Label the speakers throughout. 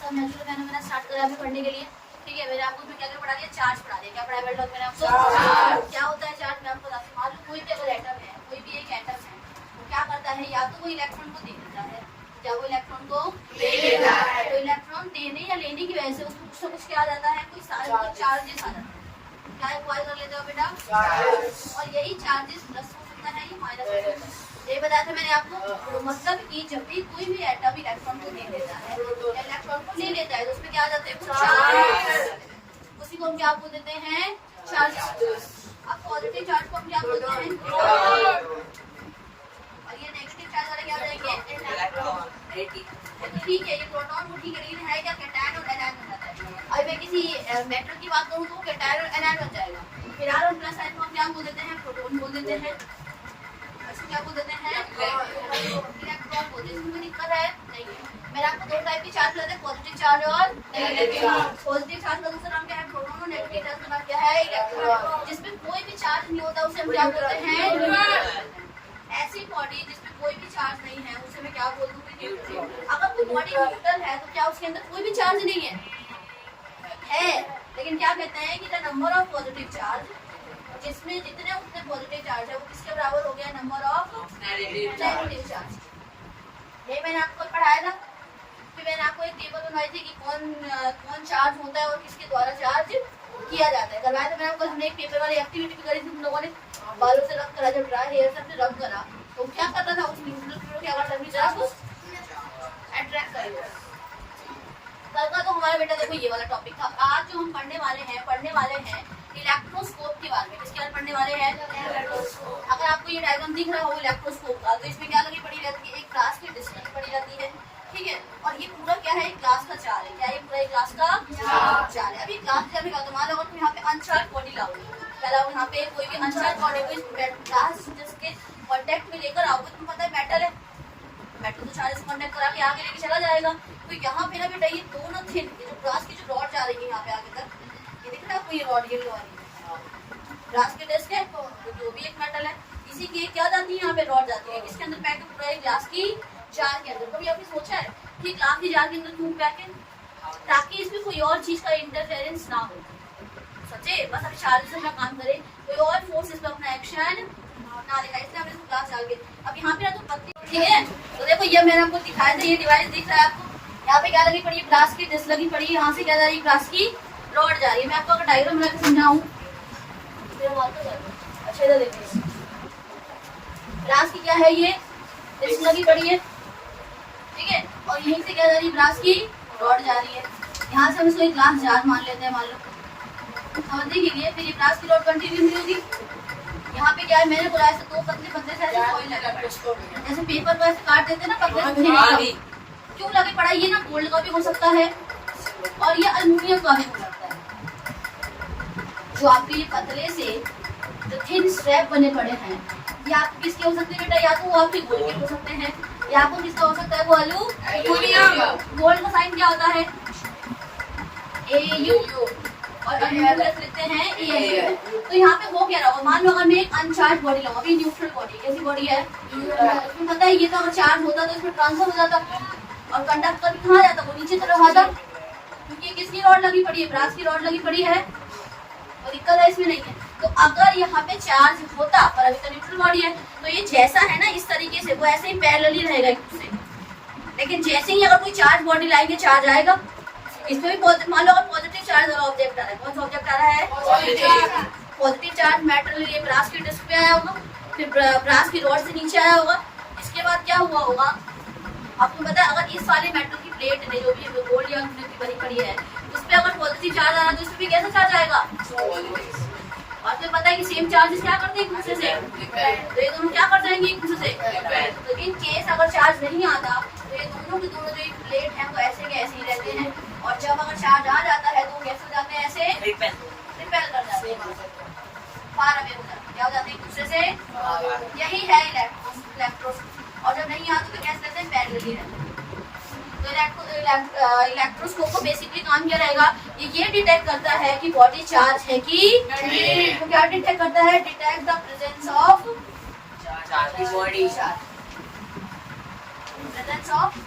Speaker 1: सब natural phenomena start करा अभी पढ़ने के लिए। ठीक है, मैंने आपको उसमें क्या क्या पढ़ा दिया, चार्ज पढ़ा दिया। क्या पढ़ा बेटा मैंने आपको? क्या होता है चार्ज मैं आपको बताती हूँ। मान लो कोई भी अगर एटम है, कोई भी एक एटम है, वो क्या करता है, या तो वो इलेक्ट्रॉन को दे देता है, या वो इलेक्ट्रॉन को ले लेता है। तो इलेक्ट्रॉन देने या लेने की वजह से उसको कुछ क्या आ जाता है, कोई चार्जेस आ जाता है। क्या एक्वायर कर लेते हो बेटा? और यही चार्जेस प्लस हो सकता है, ये माइनस हो सकता है। ये बताया था मैंने आपको। तो मतलब कि जब भी कोई भी एटम इलेक्ट्रॉन को दे देता है, इलेक्ट्रॉन को ले लेता है, तो उसमें क्या आ जाते हैं, चार्ज। उसी को हम क्या बोल देते हैं, चार्ज। अब पॉजिटिव चार्ज को हम क्या बोलते हैं, और ये नेगेटिव चार्ज वाले क्या हो जाएंगे, इलेक्ट्रॉन। तो ठीक है, ये प्रोटॉन वो ठीक है, लेकिन है क्या, कैटायन और एनायन बन जाता है। अगर मैं किसी मेटल की बात करूँ तो कैटायन और एनायन बन जाएगा। फिर आर और प्लस आयन को हम क्या बोल देते हैं, प्रोटॉन बोल देते हैं। इसको क्या बोल देते हैं, इलेक्ट्रॉन बोल देते हैं। इसमें कोई दिक्कत है नहीं है। मैंने आपको दो टाइप के चार्ज बताए थे, पॉजिटिव चार्ज और नेगेटिव चार्ज। पॉजिटिव चार्ज का दूसरा नाम क्या है, प्रोटॉन, और नेगेटिव चार्ज का नाम क्या है, इलेक्ट्रॉन। जिसमें कोई भी चार्ज नहीं होता उसे हम क्या बोलते हैं, न्यूट्रल। ऐसी बॉडी जिसमें कोई भी चार्ज नहीं है उसे मैं क्या बोल दूंगी, न्यूट्रल। अगर कोई बॉडी न्यूट्रल है तो क्या उसके अंदर कोई भी चार्ज नहीं है, लेकिन क्या कहते हैं कि the number of positive charge, जिसमें जितने उतने पॉजिटिव चार्ज है वो किसके बराबर हो गया, नंबर ऑफ नेगेटिव चार्ज। ये मैंने आपको पढ़ाया था। फिर मैंने आपको एक टेबल बनवाई थी कि कौन चार्ज होता है और किसके द्वारा चार्ज किया जाता है, करवाया था मैंने आपको। हमने एक पेपर वाली एक्टिविटी भी करी थी, तुम लोगों ने बालों से रब करा, जब ड्राई हेयर से हमने रब करा तो क्या करना था, उस न्यूट्रल फ्लूइड क्या करता है, जरा कुछ अट्रैक्ट करेगा। कल का तो हमारा बेटा देखो ये वाला टॉपिक था। आज जो हम पढ़ने वाले हैं इलेक्ट्रोस्कोप के बारे में। किसके बारे में पढ़ने वाले हैं, इलेक्ट्रोस्कोप। अगर आपको ये डायग्राम दिख रहा हो इलेक्ट्रोस्कोप का, तो इसमें क्या लगी पड़ी रहती है, एक ग्लास की डिस्क लगी पड़ी रहती है। ठीक है, और ये पूरा क्या है, एक ग्लास का जार है। क्या है, पूरा एक ग्लास का जार है। अभी ग्लास जार में क्या, तो मान लो अगर तुम यहाँ पे अनचार्ज बॉडी लाओगे, क्या लाओगे, यहाँ पे कोई भी अनचार्ज बॉडी को ग्लास जिसके कॉन्टेक्ट में लेकर आओगे, तुम्हें पता है मेटल है, मेटल तो चार्ज कॉन्टेक्ट करा के आगे लेके चला जाएगा। तो यहाँ पे ना बेटा ये दोनों थिन, ये जो ग्लास की जो रॉड जा रही है यहाँ पे आगे तक, ये दिख रहा है आपको, ये रॉड ये वाली ग्लास की डिस्क है, तो जो भी एक मेटल है, इसी की क्या जाती है, यहाँ पे रॉड जाती है। किसके अंदर पैक है, पूरा एक ग्लास की जार के अंदर। कभी आपने सोचा है कि ग्लास की जार के अंदर क्यों पैक है, ताकि इसमें कोई और चीज का इंटरफेरेंस ना हो। सच्चे, बस अभी चार्ज से अपना काम करे, कोई और फोर्स इस पर अपना एक्शन ना दिखाए, इसलिए हमने इसको ग्लास डाल के। अब यहाँ पे ना तो पत्ती, ठीक है, तो देखो ये मैंने आपको दिखाया था, ये डिवाइस दिख रहा है आपको। यहाँ पे क्या लगी पड़ी है, ग्लास की डिस्क लगी पड़ी है, यहाँ से क्या जा रही है, ग्लास की रॉड जा रही है। मैं आपको अगर डायग्राम बना के समझाऊं, अच्छा इधर देखिए, ग्लास की क्या है, ये डिस्क लगी पड़ी है, ठीक है, और यहीं से क्या जा रही है, ग्लास की रॉड जा रही है। यहाँ से हम इसको एक ग्लास जार मान लेते हैं, मान लो समझने के लिए। फिर ये ग्लास की रॉड कंटिन्यू होगी। यहाँ पे क्या है, मैंने बोला ऐसे दो पतले पतले से ऐसे कॉइल लगा, जैसे पेपर को ऐसे काट देते हैं ना पतले, क्यों लगे पड़ा, ये ना गोल्ड का भी हो सकता है और ये अल्युमिनियम का भी हो सकता है। जो आपके ये पतले से जो थिन स्ट्रैप बने पड़े हैं, ये आपके किसके हो सकते हैं बेटा, या तो वो आपके गोल्ड के हो सकते हैं, या आपको किसका हो सकता है, वो अल्युमिनियम। गोल्ड का साइन क्या होता है, AU, और अल्युमिनियम लिखते हैं AU। तो यहाँ पे वो क्या रहा होगा, मान लो अगर मैं एक अनचार्ज बॉडी लूँ, अभी न्यूट्रल बॉडी, कैसी बॉडी है, तुम्हें पता है ये तो अगर चार्ज होता तो इसमें ट्रांसफर हो जाता, और कंडक्टर भी कहाँ जाता, वो नीचे तरफ आता, क्योंकि किसकी रॉड लगी पड़ी है, ब्रास की रॉड लगी पड़ी है, तो दिक्कत है इसमें नहीं है। तो अगर यहाँ पे चार्ज होता, पर अभी तो न्यूट्रल बॉडी है, तो ये जैसा है ना इस तरीके से, वो ऐसे ही पैरेलली रहेगा एक दूसरे। लेकिन जैसे ही अगर कोई चार्ज बॉडी लाएंगे, चार्ज आएगा, इसमें भी मान लो अगर पॉजिटिव चार्ज वाला ऑब्जेक्ट आ रहा है, कौन सा ऑब्जेक्ट आ रहा है, पॉजिटिव चार्ज मेटल, ये ब्रास की डिस्क पे आया होगा, फिर ब्रास की रॉड से नीचे आया होगा। इसके बाद क्या हुआ होगा, आपको पता है, अगर इस वाले मेटल की प्लेट ने जो भी गोल्ड या की बनी पड़ी है, उस पर अगर पॉजिटिव चार्ज आ रहा है तो उसमें भी कैसा चार्ज आएगा, और तुम्हें पता है कि सेम चार्जेस क्या करते हैं एक दूसरे से, तो ये दोनों क्या कर जाएंगे एक दूसरे से। तो इन केस अगर चार्ज नहीं आता तो ये दोनों के दोनों जो एक प्लेट है वो ऐसे के ऐसे ही रहते हैं, और जब अगर चार्ज आ जाता है तो कैसे हो जाते हैं, ऐसे रिपेल कर जाते हैं, फार अवे हो जाते हैं, क्या हो जाते हैं एक दूसरे से। यही है इलेक्ट्रोस्कोप। और जब नहीं आता तो कैसे रहते हैं, पैरेलली रहते हैं। तो इलेक्ट्रोस्कोप को बेसिकली काम क्या रहेगा, ये डिटेक्ट करता है कि बॉडी चार्ज है कि नहीं। तो क्या डिटेक्ट करता है, detect the presence of body, presence of,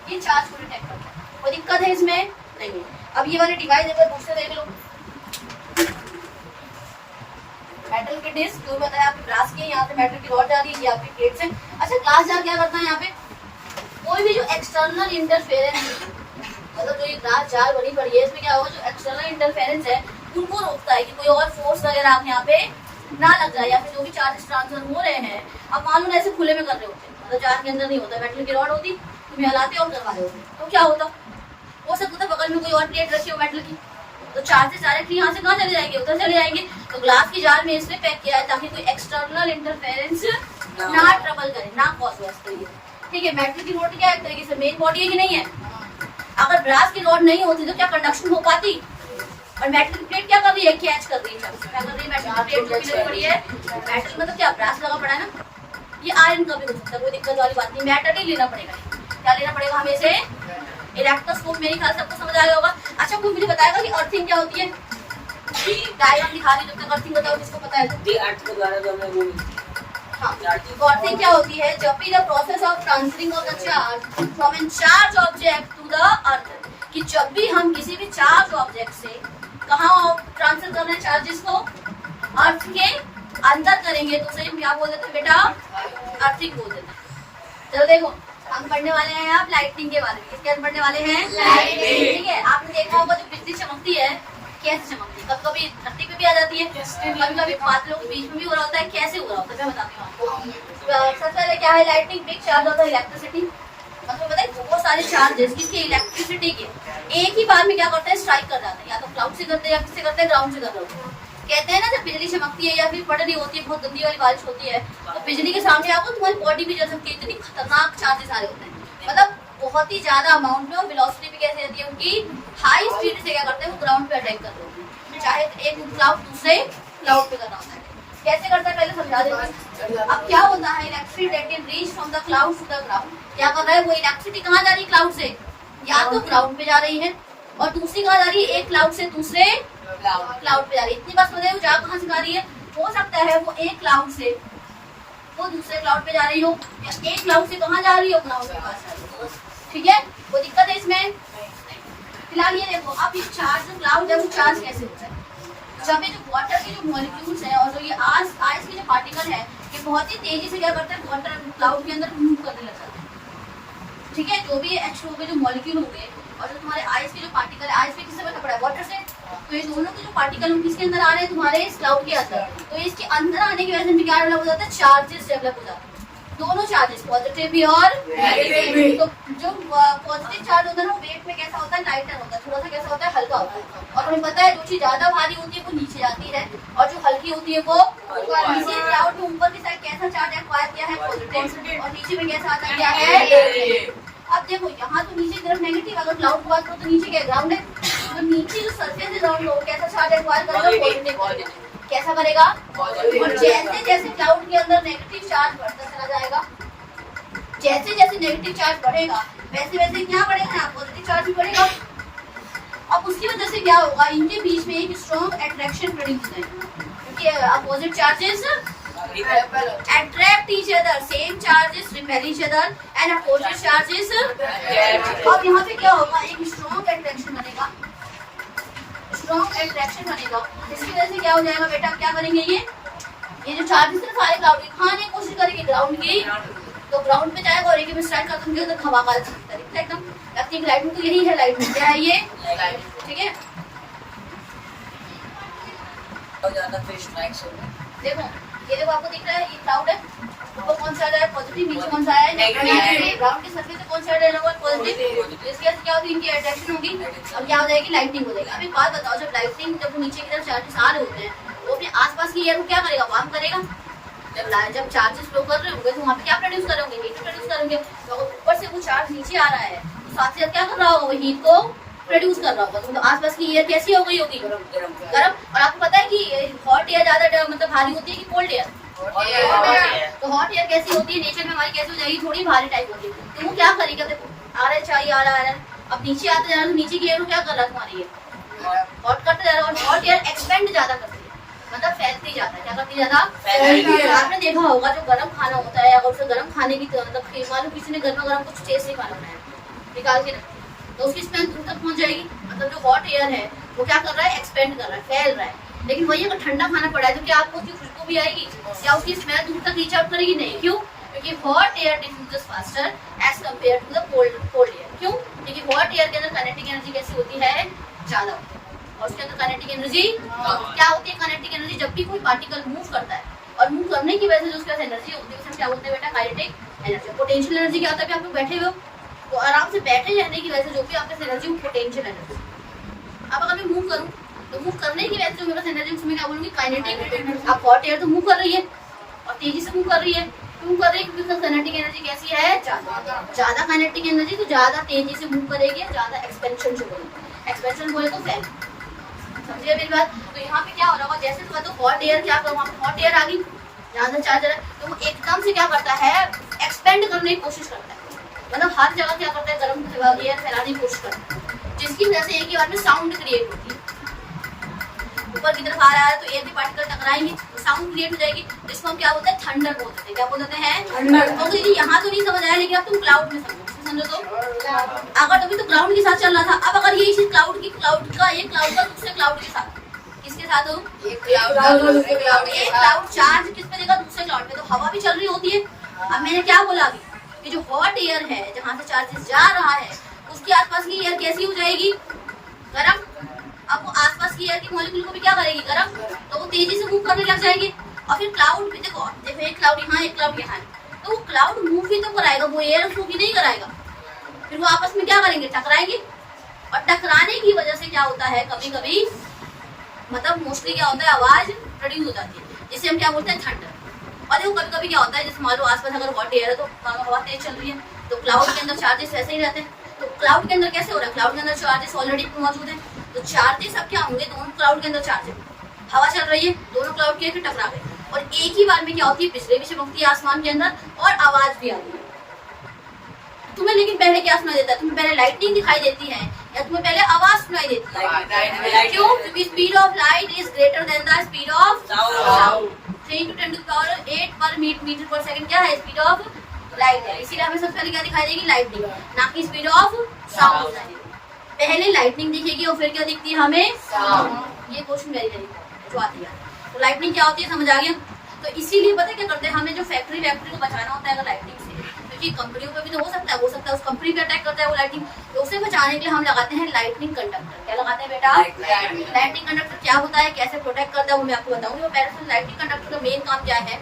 Speaker 1: ये चार्ज को डिटेक्ट करता है। कोई दिक्कत है इसमें? नहीं है। अब ये वाले डिवाइस एक बार दूसरे देख लो, मेटल की डिस्क जो बताया आपकी ब्रास की, यहाँ से मेटल की रॉड जा रही है, ये आपकी प्लेट से। अच्छा, ग्लास जार क्या करता है यहाँ पे? कोई भी जो एक्सटर्नल इंटरफेरेंस, मतलब जो ये ग्लास जार बनी पड़ी है इसमें क्या होगा, जो एक्सटर्नल इंटरफेरेंस है उनको रोकता है कि कोई और फोर्स वगैरह आप यहाँ पे ना लग जाए, या फिर जो भी चार्जेस ट्रांसफर हो रहे हैं अब मान लो ऐसे खुले में कर रहे होते, मतलब जार के अंदर नहीं होता, मेटल की रॉड होती, तुम्हें हलाते और करवा रहे होते, तो क्या होता, हो सकता था बगल में कोई और प्लेट रखी हो मेटल की, तो चार्जेस डायरेक्टली यहाँ से कहाँ चले जाएंगे, उधर चले जाएंगे। तो ग्लास की जार में इसलिए पैक किया है ताकि कोई एक्सटर्नल इंटरफेरेंस ना ट्रबल करे, ना कॉज हो इस तरीके से। ठीक है, मेटल की रॉड क्या एक तरीके से मेन बॉडी है कि नहीं है? अगर ब्रास की रॉड नहीं होती तो क्या कंडक्शन हो पाती? और मेटल की प्लेट क्या कर रही है, कैच कर रही है, क्या कर रही है, मेटल की प्लेट जो लगी पड़ी है, मेटल मतलब क्या ब्रास लगा पड़ा है ना, ये आयरन का भी हो सकता है, कोई दिक्कत वाली बात नहीं, मेटल ही लेना पड़ेगा। क्या लेना पड़ेगा हमें से? इलेक्ट्रोस्कोप। मेरे ख्याल से सबको समझ आ गया होगा। अच्छा, कोई मुझे बताएगा कि अर्थिंग क्या होती है? डायग्राम दिखा रही जब तक अर्थिंग बताओ, किसको पता है? तो अर्थ के द्वारा जो हमें वो तो अर्थिंग क्या होती है? जब भी the process of transferring of the charge from an charge object to the earth, कि जब भी हम किसी भी चार्ज ऑब्जेक्ट से कहाँ ट्रांसफर कर रहे हैं चार्जेस को, अर्थ के अंदर करेंगे तो उसे क्या बोल देते हैं बेटा? अर्थिंग बोल देते हैं। चलो देखो, हम पढ़ने वाले हैं आप लाइटनिंग के बारे में। किसके पढ़ने वाले हैं? लाइटनिंग। ठीक है, आपने देखा होगा जो बिजली चमकती है कैसे चमकती है, कभी कभी धरती पे भी आ जाती है, कभी कभी बादलों के बीच में भी हो रहा होता है। कैसे हो रहा होता है मैं बताती हूँ आपको। सबसे पहले क्या है, लाइटनिंग बिग चार्ज होता है इलेक्ट्रिसिटी, मतलब बताए बहुत सारे चार्जेस किसके? इलेक्ट्रिसिटी के, एक ही बार में क्या करते हैं? स्ट्राइक कर जाते हैं, या तो क्लाउड से करते हैं या किससे करते हैं? ग्राउंड से कर रहे होते हैं। कहते हैं ना जब बिजली चमकती है या फिर पड़ रही होती है, बहुत गंदी वाली बारिश होती है, तो बिजली के सामने आपको तुम्हारी बॉडी भी जल सकती है, इतनी खतरनाक चार्जेस आ रहे होते हैं, मतलब बहुत ही ज्यादा अमाउंट में। और वेलोसिटी भी कैसे रहती है उनकी? हाई स्पीड से क्या करते हैं वो ग्राउंड पे अटैक कर रहे होते हैं, चाहे एक क्लाउड दूसरे क्लाउड पे करना होता है। कैसे करता है पहले समझा देते हैं। अब क्या होता है, electricity that can reach from the cloud to the ground, क्या कर रहा है वो इलेक्ट्रिसिटी कहाँ जा रही है? क्लाउड से, या तो ग्राउंड पे जा रही है और दूसरी कहाँ जा रही है? एक क्लाउड से दूसरे क्लाउड पे जा रही है। इतनी बात समझ वो जा कहाँ से जा रही है? हो सकता है वो एक क्लाउड से वो दूसरे क्लाउड पे जा रही हो, या एक क्लाउड से कहाँ जा रही हो? क्लाउड के पास जा रही हो। ठीक है, कोई दिक्कत है इसमें? फिलहाल ये देखो, अब ये चार्ज जो क्लाउड है वो चार्ज कैसे होता है? जब ये जो वाटर के जो मॉलिक्यूल्स हैं और जो ये आइस के जो पार्टिकल है, ये बहुत ही तेजी से क्या करते हैं? वाटर क्लाउड के अंदर मूव करने लग जाते हैं। ठीक है, जो भी H2O के जो मॉलिक्यूल होंगे और जो तुम्हारे आइस के जो पार्टिकल है, आइस पे किससे बना पड़ा है? वाटर से। तो ये दोनों के जो पार्टिकल हैं किसके अंदर आ रहे हैं? तुम्हारे इस क्लाउड के अंदर। तो इसके अंदर आने की वजह से क्या डेवलप हो जाता है? चार्जेस डेवलप हो जाते हैं, दोनों चार्जेस, पॉजिटिव भी और नेगेटिव भी। तो जो पॉजिटिव चार्ज होता है ना वो वेट में कैसा होता है? लाइटर होता है, थोड़ा सा कैसा होता है? हल्का होता है। और हमें पता है जो चीज ज्यादा भारी होती है वो नीचे जाती है और जो हल्की होती है वो नीचे। क्लाउड में ऊपर की साइड कैसा चार्ज एक्वायर किया है? पॉजिटिव, और नीचे में कैसा आता क्या है? अब देखो यहाँ तो नीचे की तरफ नेगेटिव, अगर क्लाउड की बात करो तो नीचे क्या ग्राउंड है, तो नीचे जो सरफेस है ग्राउंड हो कैसा चार्ज एक्वायर करेगा? पॉजिटिव। कैसा करेगा? और जैसे जैसे क्लाउड के अंदर नेगेटिव चार्ज बढ़ता चला जाएगा, जैसे जैसे नेगेटिव चार्ज बढ़ेगा वैसे वैसे क्या बढ़ेगा? पॉजिटिव चार्ज भी बढ़ेगा। अब उसकी वजह से क्या होगा? इनके बीच में एक स्ट्रॉन्ग अट्रैक्शन प्रोड्यूस है, क्योंकि opposite charges attract each other, same charges repel each other and opposite charges attract। अब यहाँ पे क्या होगा? एक स्ट्रॉन्ग अट्रैक्शन बनेगा, स्ट्रॉन्ग अट्रैक्शन बनेगा। इसकी वजह से क्या हो जाएगा बेटा? क्या करेंगे? ये जो चार्जेस है सारे क्लाउड के खाने की कोशिश करेंगे ग्राउंड की, तो ग्राउंड पे जाएगा और एक में स्ट्राइक कर दूंगे तो धमाका एकदम लगती है। लाइट में तो यही है, लाइट में क्या है ये? ठीक है, देखो ये देखो आपको दिख रहा है ये क्लाउड है, ऊपर कौन सा आ रहा है? पॉजिटिव, नीचे कौन सा है? नेगेटिव। ग्राउंड की सरफेस से कौन सा रहना हुआ? पॉजिटिव। इसके वजह से क्या होगी? इनकी अट्रैक्शन होगी और क्या हो जाएगी? लाइटनिंग हो जाएगी। अब एक बात बताओ, जब लाइटनिंग जब नीचे की तरफ चार्जेस आ रहे होते हैं वो अपने आसपास की एयर को क्या करेगा? वार्म करेगा। जब चार्जेस फ्लो कर रहे होंगे तो वहाँ पे क्या प्रोड्यूस करेंगे? हीट प्रोड्यूस करेंगे। तो ऊपर से वो चार्ज नीचे आ रहा है तो साथ साथ क्या कर रहा होगा? वो हीट को प्रोड्यूस कर रहा होगा। तो आसपास की एयर कैसी हो गई होगी? गर्म। और आपको पता है कि हॉट एयर ज्यादा मतलब भारी होती है कि कोल्ड एयर? तो हॉट एयर कैसी होती है नेचर में हमारी? कैसी हो जाएगी? थोड़ी भारी टाइप होती है। तो वो क्या करेगा? देखो आ रहा है चाहिए आ रहा है, अब नीचे आते जा रहा है तो नीचे की एयर को क्या कर रहा है? तुम्हारी ये हॉट करते जा रहा है। और हॉट एयर एक्सपेंड ज्यादा करती है, मतलब फैलती जाता है। क्या करती ज्यादा? आपने देखा होगा जो गर्म खाना होता है, अगर उसे गर्म खाने की मतलब मालूम किसी ने गर्मा गर्म कुछ टेस्ट नहीं मालूम है निकाल के तो उसकी स्मेल दूर तक पहुंच जाएगी। मतलब जो हॉट एयर है वो क्या कर रहा है, एक्सपेंड कर रहा है, फैल रहा है। लेकिन वही अगर ठंडा खाना पड़ा है तो क्या आपको उसकी खुशबू भी आएगी या उसकी स्मेल दूर तक रीच आउट करेगी? नहीं। क्यों? क्योंकि hot air diffuses faster as compare to the cold air. क्यों? क्योंकि हॉट एयर के अंदर काइनेटिक एनर्जी कैसी होती है, ज्यादा होती है। और उसके अंदर काइनेटिक एनर्जी क्या होती है? काइनेटिक एनर्जी जब भी कोई पार्टिकल मूव करता है और मूव करने की वजह से जो उसके पास एनर्जी होती है उसे क्या बोलते हैं बेटा, काइनेटिक एनर्जी। पोटेंशियल एनर्जी क्या होता है? आप लोग बैठे हुए हो तो आराम से बैठे रहने की वजह से जो भी आपके पास एनर्जी, वो पोटेंशियल एनर्जी। अब अगर मैं मूव करूं तो मूव करने की वजह से जो मेरे पास एनर्जी, उसमें क्या बोलूंगी, काइनेटिक। अब हॉट एयर तो मूव कर रही है और तेजी से मूव कर रही है, क्यों कर रही है? क्योंकि काइनेटिक एनर्जी कैसी है, ज्यादा काइनेटिक एनर्जी, तो ज्यादा तेजी से मूव करेगी, ज्यादा एक्सपेंशन से बोलेंगे। एक्सपेंशन बोले तो फैल, समझिए मेरी बात। तो यहाँ पे क्या हो रहा होगा, जैसे तो हॉट एयर क्या करूँ, वहाँ पे हॉट एयर आ गई, ज्यादा चार्जर है तो वो एकदम से क्या करता है, एक्सपेंड करने की कोशिश करता है। मतलब हर जगह क्या करता है, गर्म एयर फैलाने की कोशिश करता है, जिसकी वजह से एक ही बार में साउंड क्रिएट होती है। ऊपर की तरफ आ रहा है तो एयर के पार्टिकल टकराएंगे तो साउंड क्रिएट हो जाएगी, जिसको हम क्या बोलते हैं, थंडर बोलते हैं। क्या बोलते हैं, थंडर। तो दीदी यहाँ तो नहीं समझ आया, लेकिन अब तुम क्लाउड में समझो तो अगर तुम तो ग्राउंड के साथ चल रहा था, अब अगर ये चीज क्लाउड का दूसरे क्लाउड के साथ, किसके साथ हो, एक क्लाउड चार्ज किस पे देगा, दूसरे क्लाउड पे, तो हवा भी चल रही होती है। अब मैंने क्या बोला कि जो हॉट एयर है जहाँ से चार्जेस जा रहा है उसके आसपास की एयर कैसी हो जाएगी, गर्म। अब वो आसपास की एयर की मॉलिक्यूल को भी क्या करेगी, गर्म, तो वो तेजी से मूव करने लग जाएगी। और फिर क्लाउड भी देखो एक क्लाउड यहाँ, एक क्लाउड यहाँ है, तो वो क्लाउड मूव भी तो कराएगा, वो एयर मूव भी नहीं कराएगा। फिर वो आपस में क्या करेंगे, टकराएंगे। और टकराने की वजह से क्या होता है, कभी कभी मतलब मोस्टली क्या होता है, आवाज प्रोड्यूस हो जाती है, जिसे हम क्या बोलते हैं, थंडर। और देखो कभी कभी क्या होता है, जैसे मान लो आसपास अगर हॉट एयर है तो हवा तेज चल रही है, तो क्लाउड के अंदर चार्जेस ऐसे ही रहते हैं। तो क्लाउड के अंदर कैसे हो रहा है, क्लाउड के अंदर चार्जेस ऑलरेडी मौजूद है, तो चार्जेस अब क्या होंगे, दोनों क्लाउड के अंदर चार्ज है, हवा चल रही है, दोनों क्लाउड के टकरा गए और एक ही बार में क्या होती है, बिजली भी चमकती है आसमान के अंदर और आवाज भी आती है। तुम्हें लेकिन पहले क्या सुनाई देता है, तुम्हें पहले लाइटनिंग दिखाई देती है या तुम्हें पहले आवाज सुनाई देती है? क्यों? क्योंकि speed of light is greater than the speed of sound. 3 × 10⁸ पर मीटर पर सेकंड क्या है, स्पीड ऑफ लाइट है। इसीलिए हमें सबसे पहले क्या दिखाई देगी, लाइटनिंग, ना कि स्पीड ऑफ साउंड। पहले लाइटनिंग दिखेगी और फिर क्या दिखती है हमें, साउंड। ये क्वेश्चन वेरी वेरी जो आती है। तो लाइटनिंग क्या होती है, समझ आ गया? तो इसीलिए पता क्या करते हैं, हमें जो फैक्ट्री को बचाना होता है अगर लाइटनिंग से, क्योंकि कंपनियों पे भी तो हो सकता है उस कंपनी पे अटैक करता है वो लाइटनिंग, तो उसे बचाने के लिए हम लगाते हैं लाइटनिंग कंडक्टर। क्या लगाते हैं बेटा, लाइटनिंग कंडक्टर। क्या होता है, कैसे प्रोटेक्ट करता है वो मैं आपको बताऊंगी। पहले लाइटनिंग कंडक्टर का मेन काम क्या है,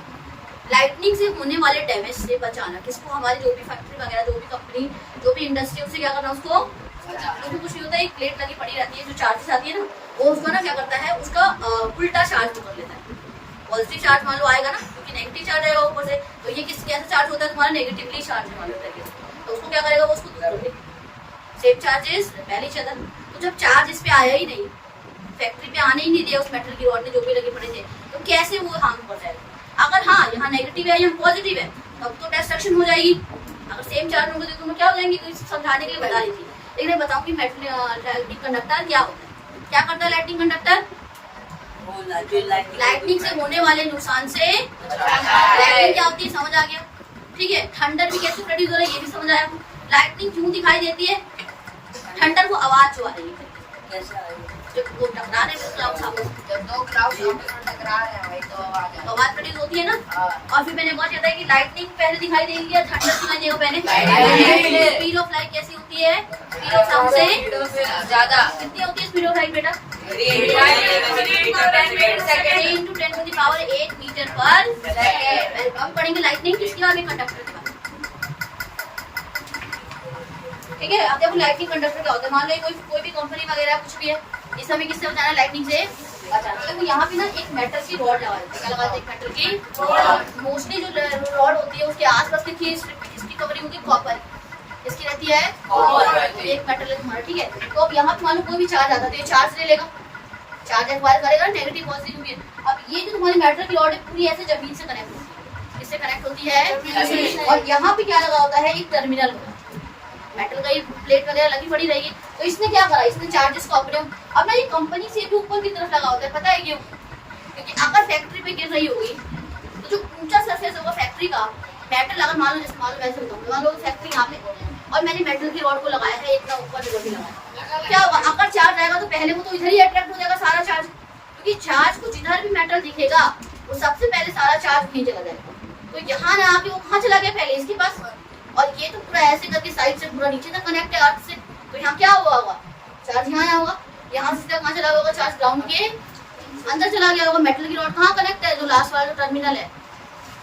Speaker 1: लाइटनिंग से होने वाले डैमेज से बचाना। किसको, हमारी जो भी फैक्ट्री वगैरह, जो भी कंपनी, जो भी इंडस्ट्री, उससे क्या करना, उसको तो कुछ नहीं होता है, एक प्लेट लगी पड़ी रहती है, जो चार्जेस आती है ना, वो उसको ना क्या करता है, उसका उल्टा चार्ज कर लेता है। पॉजिटिव चार्ज मान लो आएगा ना, क्योंकि नेगेटिव चार्ज आएगा ऊपर से, तो ये कैसे चार्ज होता है, तुम्हारा नेगेटिवली चार्ज है मान लो तरीके से, तो उसको क्या करेगा, वो उसको दूर कर देगा। सेम चार्जेस पहले इच अदर। तो जब चार्ज इस पे आया ही नहीं, फैक्ट्री पे आने ही नहीं दिया उस मेटल की रॉड ने, जो भी लगे पड़े थे, तो कैसे वो हार्म कर जाएगा। अगर हाँ यहाँ नेगेटिव है, यहाँ पॉजिटिव है, तब तो डिस्ट्रक्शन हो जाएगी। अगर सेम चार्ज होंगे तो दोनों क्या हो जाएंगे, समझाने के लिए बता रही थी, लेकिन मैं बताऊंगी लाइटनिंग कंडक्टर क्या होता है। क्या करता है लाइटनिंग कंडक्टर, लाइटनिंग से होने वाले नुकसान से लाइटनिंग क्या होती है, समझ आ गया? ठीक है। थंडर भी कैसे प्रोड्यूस हो रहा है ये भी समझ आया। लाइटनिंग क्यों दिखाई देती है, थंडर को आवाज जो आ रही है, जब वो टकरा रहे हैं क्लाउड आपस, जब दो क्लाउड टकरा रहे हैं तो आवाज प्रोड्यूस होती है ना। और फिर मैंने बहुत कहता है कि लाइटनिंग पहले दिखाई देगी या थंडर दिखाई देगा पहले। स्पीड ऑफ लाइट कैसी होती है, स्पीड ऑफ साउंड से ज्यादा। कितनी होती है स्पीड ऑफ लाइट बेटा, 3 × 10⁸ मीटर पर सेकंड। हम पढ़ेंगे लाइटनिंग किसके बारे में, कंडक्टर के बारे में। ठीक है। अब देखो लाइटनिंग कंडक्टर क्या होता है, मान लो कोई भी कंपनी वगैरह कुछ भी है, इस समय किससे बचाना, लाइटनिंग से बचाना। देखो यहाँ पे ना एक मेटल की रॉड लगा देते हैं, क्या लगाते हैं, मेटल की। मोस्टली जो रॉड होती है उसके आसपास की इसकी कवरिंग होती है कॉपर, इसकी रहती है एक मेटल है तुम्हारा। ठीक है। तो अब यहाँ पे मान लो कोई भी चार्ज आता है तो ये चार्ज ले लेगा, चार्ज एक्वायर करेगा, नेगेटिव पॉजिटिव भी। अब ये जो तुम्हारी मेटल की रॉड है पूरी ऐसे जमीन से कनेक्ट होती है, इससे कनेक्ट होती है। और यहाँ पे क्या लगा होता है, एक टर्मिनल होता है, मेटल का ये प्लेट वगैरह लगी पड़ी रहेगी। तो इसने क्या करा, इसने चार्जेस को अपने अब ना ये कंपनी से भी ऊपर की तरफ लगा होता है, पता है क्यों? क्योंकि अगर फैक्ट्री पे गिर रही होगी तो जो ऊंचा सरफेस होगा फैक्ट्री का, मेटल अगर मान लो, जैसे मान लो वैसे बताऊंगा, मान लो फैक्ट्री यहाँ पे और मैंने मेटल की रॉड को लगाया है इतना ऊपर भी लगाया, क्या होगा अगर चार्ज आएगा तो पहले वो तो इधर ही अट्रैक्ट हो जाएगा सारा चार्ज, क्योंकि चार्ज को जिधर भी मेटल दिखेगा वो सबसे पहले सारा चार्ज वहीं चला जाएगा। तो यहाँ ना आके वो कहाँ चला गया पहले इसके पास, और ये तो पूरा ऐसे करके साइड से पूरा नीचे तक कनेक्ट है अर्थ से, तो यहाँ क्या हुआ होगा चार्ज यहाँ आया होगा, यहाँ से कहाँ चला होगा चार्ज ग्राउंड के अंदर चला गया होगा। मेटल की रॉड कहाँ कनेक्ट है, जो लास्ट वाला जो टर्मिनल है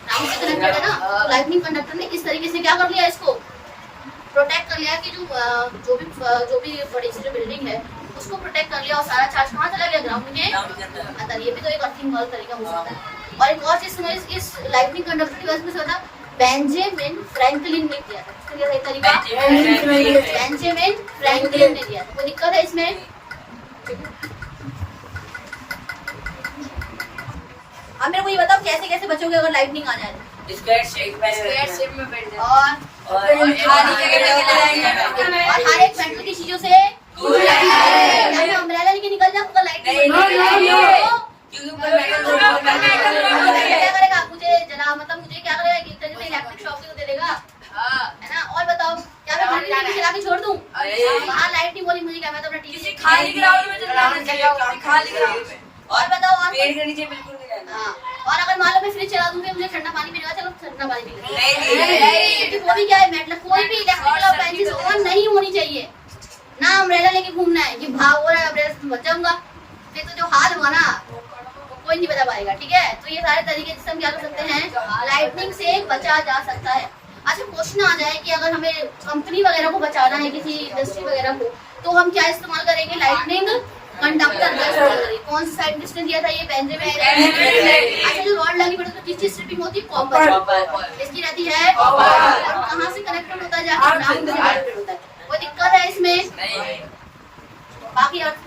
Speaker 1: ग्राउंड से कनेक्टेड है ना, तो लाइटनिंग कंडक्टर ने इस तरीके से क्या कर लिया इसको प्रोटेक्ट कर लिया कि जो भी बड़ी सी जो बिल्डिंग है उसको प्रोटेक्ट कर लिया, और सारा चार्ज कहाँ चला गया ग्राउंड के अंदर। ये भी तो एक अर्थिंग वाला तरीका हो सकता है। और एक और चीज सुनो, इस लाइटनिंग कंडक्टर की वजह से होता बेंजामिन फ्रैंकलिन ने किया था, तरीका बेंजामिन फ्रैंकलिन ने किया था। कोई दिक्कत है इसमें? अब मेरे को ये बताओ कैसे कैसे बचोगे अगर लाइटनिंग आ जाए?
Speaker 2: स्क्वायर शेप में बैठ जाए
Speaker 1: और हर एक मेटल की चीजों से अम्ब्रेला लेके निकल जाऊंगा लाइट क्या करेगा मुझे जला, मतलब मुझे क्या करेगा एक तरीके से इलेक्ट्रिक शॉक दे देगा, है ना। और बताओ क्या मैं घर में चला के छोड़ दूं? बाहर लाइट नहीं बोली मुझे, क्या मैं तो अपना टीवी
Speaker 2: खाली ग्राउंड में चलना, खाली ग्राउंड में।
Speaker 1: और बताओ आप
Speaker 2: पेड़ के नीचे बिल्कुल नहीं जाना।
Speaker 1: हाँ, और अगर मान लो मैं फ्रिज चला दूंगी मुझे ठंडा पानी पीने का, चलो ठंडा पानी पी लेंगे, वो भी क्या है मतलब कोई भी इलेक्ट्रिकल अप्लायंसेस ऑन नहीं होनी चाहिए ना। अम्ब्रेला लेके घूमना है कि भाग हो रहा है अम्ब्रेला से बच जाऊंगा, नहीं तो जो हाल हुआ ना कोई नहीं बता पाएगा, ठीक है। तो ये सारे तरीके जिससे हम क्या कर सकते हैं लाइटनिंग से बचा जा सकता है। अच्छा क्वेश्चन आ जाए कि अगर हमें कंपनी वगैरह को बचाना है किसी इंडस्ट्री वगैरह को, तो हम क्या इस्तेमाल करेंगे? लाइटनिंग कंडक्टर का इस्तेमाल करेंगे। कौन सा साइंटिस्ट ने दिया था ये? बेंजामिन। अच्छा जो रॉड लगी पड़ती है तो किस चीज स्ट्रिपिंग होती है? कॉपर। इसकी रहती है और कहाँ से कनेक्टेड होता है? जाके ग्राउंड से कनेक्टेड होता है। कोई दिक्कत है इसमें? बाकी अर्थ